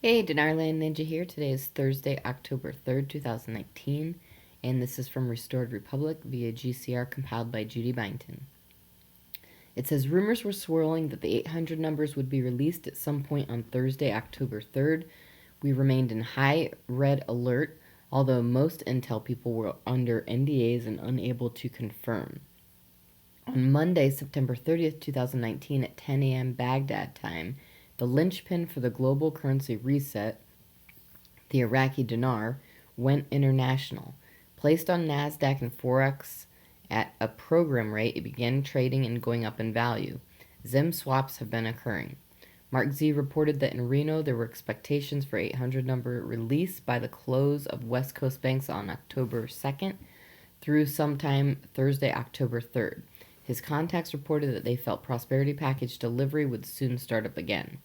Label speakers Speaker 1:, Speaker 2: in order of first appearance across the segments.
Speaker 1: Hey, Dinar Ninja here. Today is Thursday, October 3rd, 2019, and this is from Restored Republic via GCR compiled by Judy Byington. It says rumors were swirling that the 800 numbers would be released at some point on Thursday, October 3rd. We remained in high red alert, although most intel people were under NDAs and unable to confirm. On Monday, September 30th, 2019, at 10 a.m. Baghdad time, the linchpin for the global currency reset, the Iraqi dinar, went international. Placed on NASDAQ and Forex at a program rate, it began trading and going up in value. Zim swaps have been occurring. Mark Z reported that in Reno there were expectations for 800 number release by the close of West Coast banks on October 2nd through sometime Thursday, October 3rd. His contacts reported that they felt Prosperity Package delivery would soon start up again.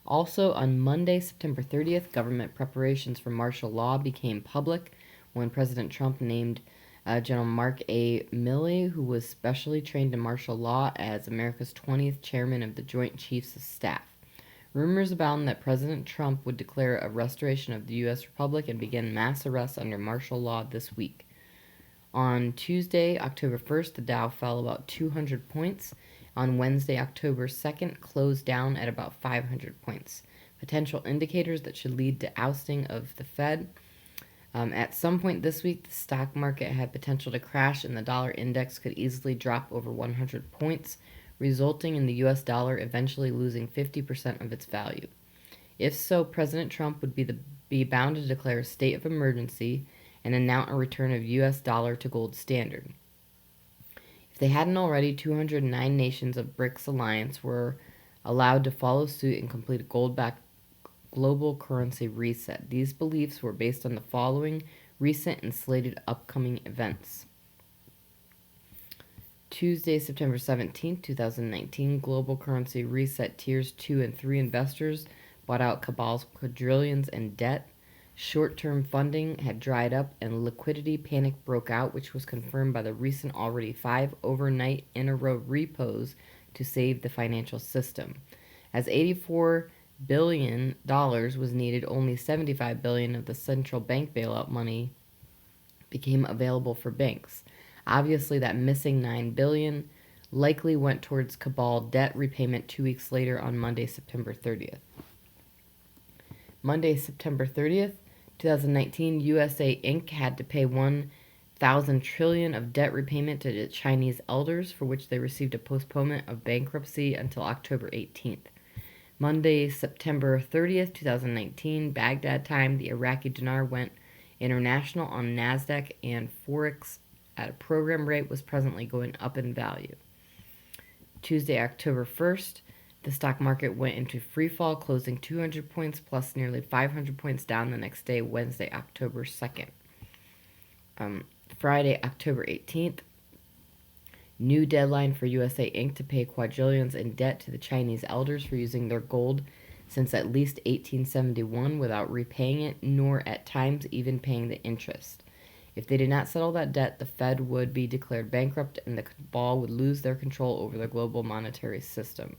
Speaker 1: Also, on Monday, September 30th, government preparations for martial law became public when President Trump named General Mark A. Milley, who was specially trained in martial law, as America's 20th chairman of the Joint Chiefs of Staff. Rumors abound that President Trump would declare a restoration of the U.S. Republic and begin mass arrests under martial law this week. On Tuesday, October 1st, the Dow fell about 200 points. On Wednesday, October 2nd, closed down at about 500 points. Potential indicators that should lead to ousting of the Fed. At some point this week, the stock market had potential to crash and the dollar index could easily drop over 100 points, resulting in the U.S. dollar eventually losing 50% of its value. If so, President Trump would be bound to declare a state of emergency and announce a return of U.S. dollar to gold standard. If they hadn't already, 209 nations of BRICS alliance were allowed to follow suit and complete a gold-backed global currency reset. These beliefs were based on the following recent and slated upcoming events. Tuesday, September 17, 2019, global currency reset tiers 2 and 3 investors bought out cabal's quadrillions in debt. Short-term funding had dried up and liquidity panic broke out, which was confirmed by the recent already 5 overnight in-a-row repos to save the financial system. As $84 billion was needed, only $75 billion of the central bank bailout money became available for banks. Obviously, that missing $9 billion likely went towards cabal debt repayment 2 weeks later on Monday, September 30th. Monday, September 30th, 2019, USA Inc. had to pay $1,000 trillion of debt repayment to the Chinese elders, for which they received a postponement of bankruptcy until October 18th. Monday, September 30th, 2019, Baghdad time, the Iraqi dinar went international on NASDAQ and Forex at a program rate was presently going up in value. Tuesday, October 1st, the stock market went into free fall, closing 200 points plus nearly 500 points down the next day, Wednesday, October 2nd. Friday, October 18th, new deadline for USA Inc. to pay quadrillions in debt to the Chinese elders for using their gold since at least 1871 without repaying it, nor at times even paying the interest. If they did not settle that debt, the Fed would be declared bankrupt and the cabal would lose their control over the global monetary system.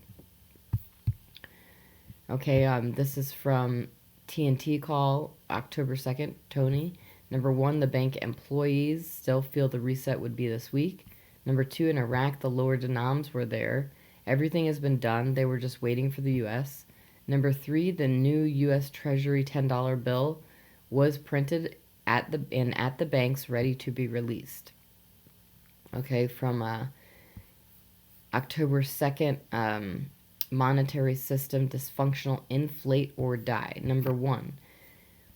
Speaker 1: Okay, this is from TNT Call, October 2nd, Tony. Number 1, the bank employees still feel the reset would be this week. Number 2, in Iraq, the lower denoms were there. Everything has been done. They were just waiting for the U.S. Number 3, the new U.S. Treasury $10 bill was printed at the banks ready to be released. Okay, from October 2nd, monetary system dysfunctional, inflate or die. Number 1,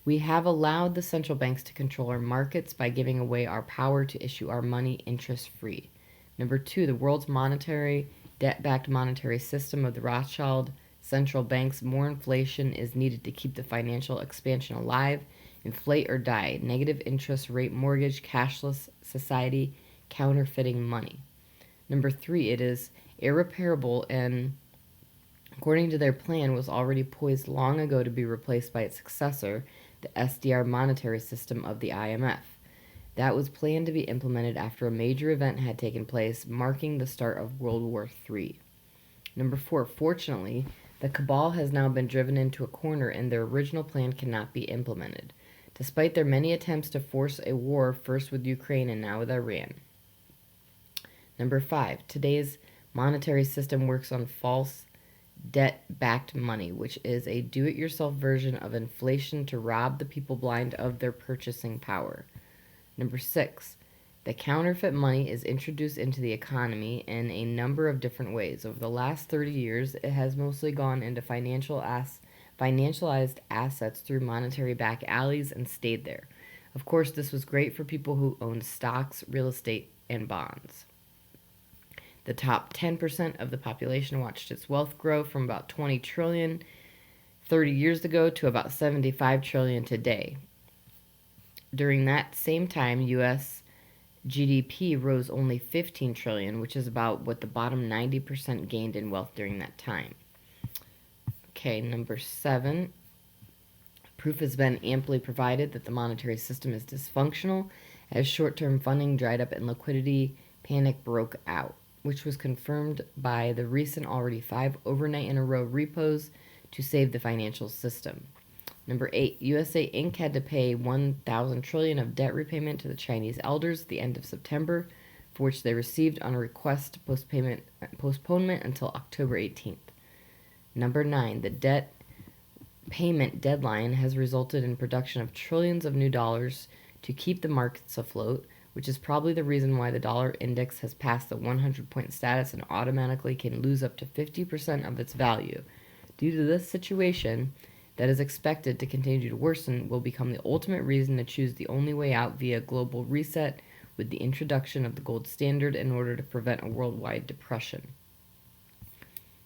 Speaker 1: we have allowed the central banks to control our markets by giving away our power to issue our money interest-free. Number 2, the world's monetary, debt-backed monetary system of the Rothschild central banks. More inflation is needed to keep the financial expansion alive. Inflate or die. Negative interest rate mortgage, cashless society, counterfeiting money. Number 3, it is irreparable and, according to their plan, was already poised long ago to be replaced by its successor, the SDR monetary system of the IMF. That was planned to be implemented after a major event had taken place, marking the start of World War III. Number 4, fortunately, The cabal has now been driven into a corner and their original plan cannot be implemented, despite their many attempts to force a war, first with Ukraine and now with Iran. Number 5. Today's monetary system works on false debt-backed money, which is a do-it-yourself version of inflation to rob the people blind of their purchasing power. Number 6. The counterfeit money is introduced into the economy in a number of different ways. Over the last 30 years, it has mostly gone into financialized assets through monetary back alleys and stayed there. Of course, this was great for people who owned stocks, real estate, and bonds. The top 10% of the population watched its wealth grow from about 20 trillion 30 years ago to about 75 trillion today. During that same time, US GDP rose only 15 trillion, which is about what the bottom 90% gained in wealth during that time. Okay, number 7. Proof has been amply provided that the monetary system is dysfunctional as short-term funding dried up and liquidity panic broke out, which was confirmed by the recent already 5 overnight-in-a-row repos to save the financial system. Number 8, USA Inc. had to pay 1,000 trillion of debt repayment to the Chinese elders at the end of September, for which they received on a request postponement until October 18th. Number 9, the debt payment deadline has resulted in production of trillions of new dollars to keep the markets afloat, which is probably the reason why the dollar index has passed the 100-point status and automatically can lose up to 50% of its value. Due to this situation, that is expected to continue to worsen, will become the ultimate reason to choose the only way out via global reset with the introduction of the gold standard in order to prevent a worldwide depression.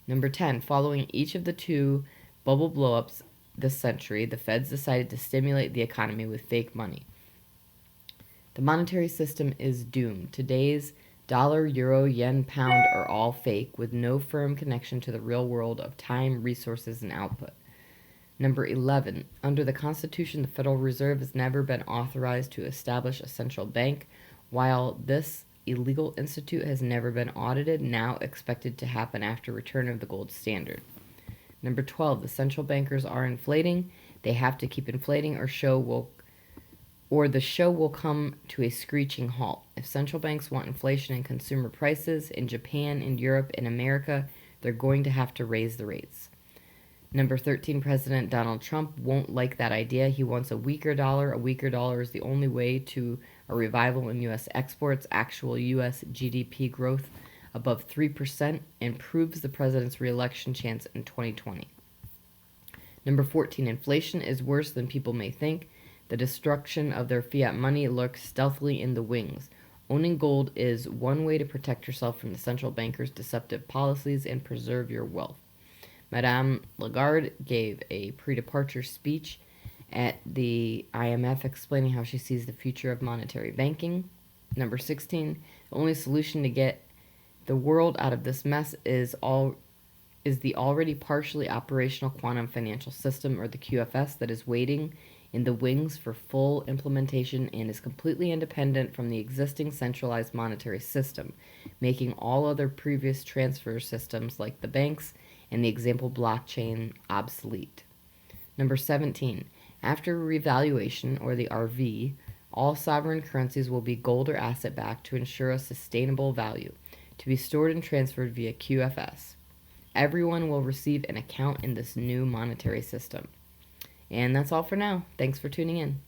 Speaker 1: Number 10, following each of the 2 bubble blowups this century, the Feds decided to stimulate the economy with fake money. The monetary system is doomed. Today's dollar, euro, yen, pound are all fake, with no firm connection to the real world of time, resources, and output. Number 11, under the Constitution, the Federal Reserve has never been authorized to establish a central bank, while this illegal institute has never been audited, now expected to happen after return of the gold standard. Number 12, the central bankers are inflating. They have to keep inflating or the show will come to a screeching halt. If central banks want inflation in consumer prices in Japan, in Europe, in America, they're going to have to raise the rates. Number 13, President Donald Trump won't like that idea. He wants a weaker dollar. A weaker dollar is the only way to a revival in U.S. exports, actual U.S. GDP growth above 3%, and proves the president's re-election chance in 2020. Number 14, inflation is worse than people may think. The destruction of their fiat money lurks stealthily in the wings. Owning gold is one way to protect yourself from the central bankers' deceptive policies and preserve your wealth. Madame Lagarde gave a pre-departure speech at the IMF explaining how she sees the future of monetary banking. Number 16, the only solution to get the world out of this mess is the already partially operational quantum financial system, or the QFS, that is waiting in the wings for full implementation and is completely independent from the existing centralized monetary system, making all other previous transfer systems like the banks and the example blockchain obsolete. Number 17, after revaluation, or the RV, all sovereign currencies will be gold or asset-backed to ensure a sustainable value, to be stored and transferred via QFS. Everyone will receive an account in this new monetary system. And that's all for now. Thanks for tuning in.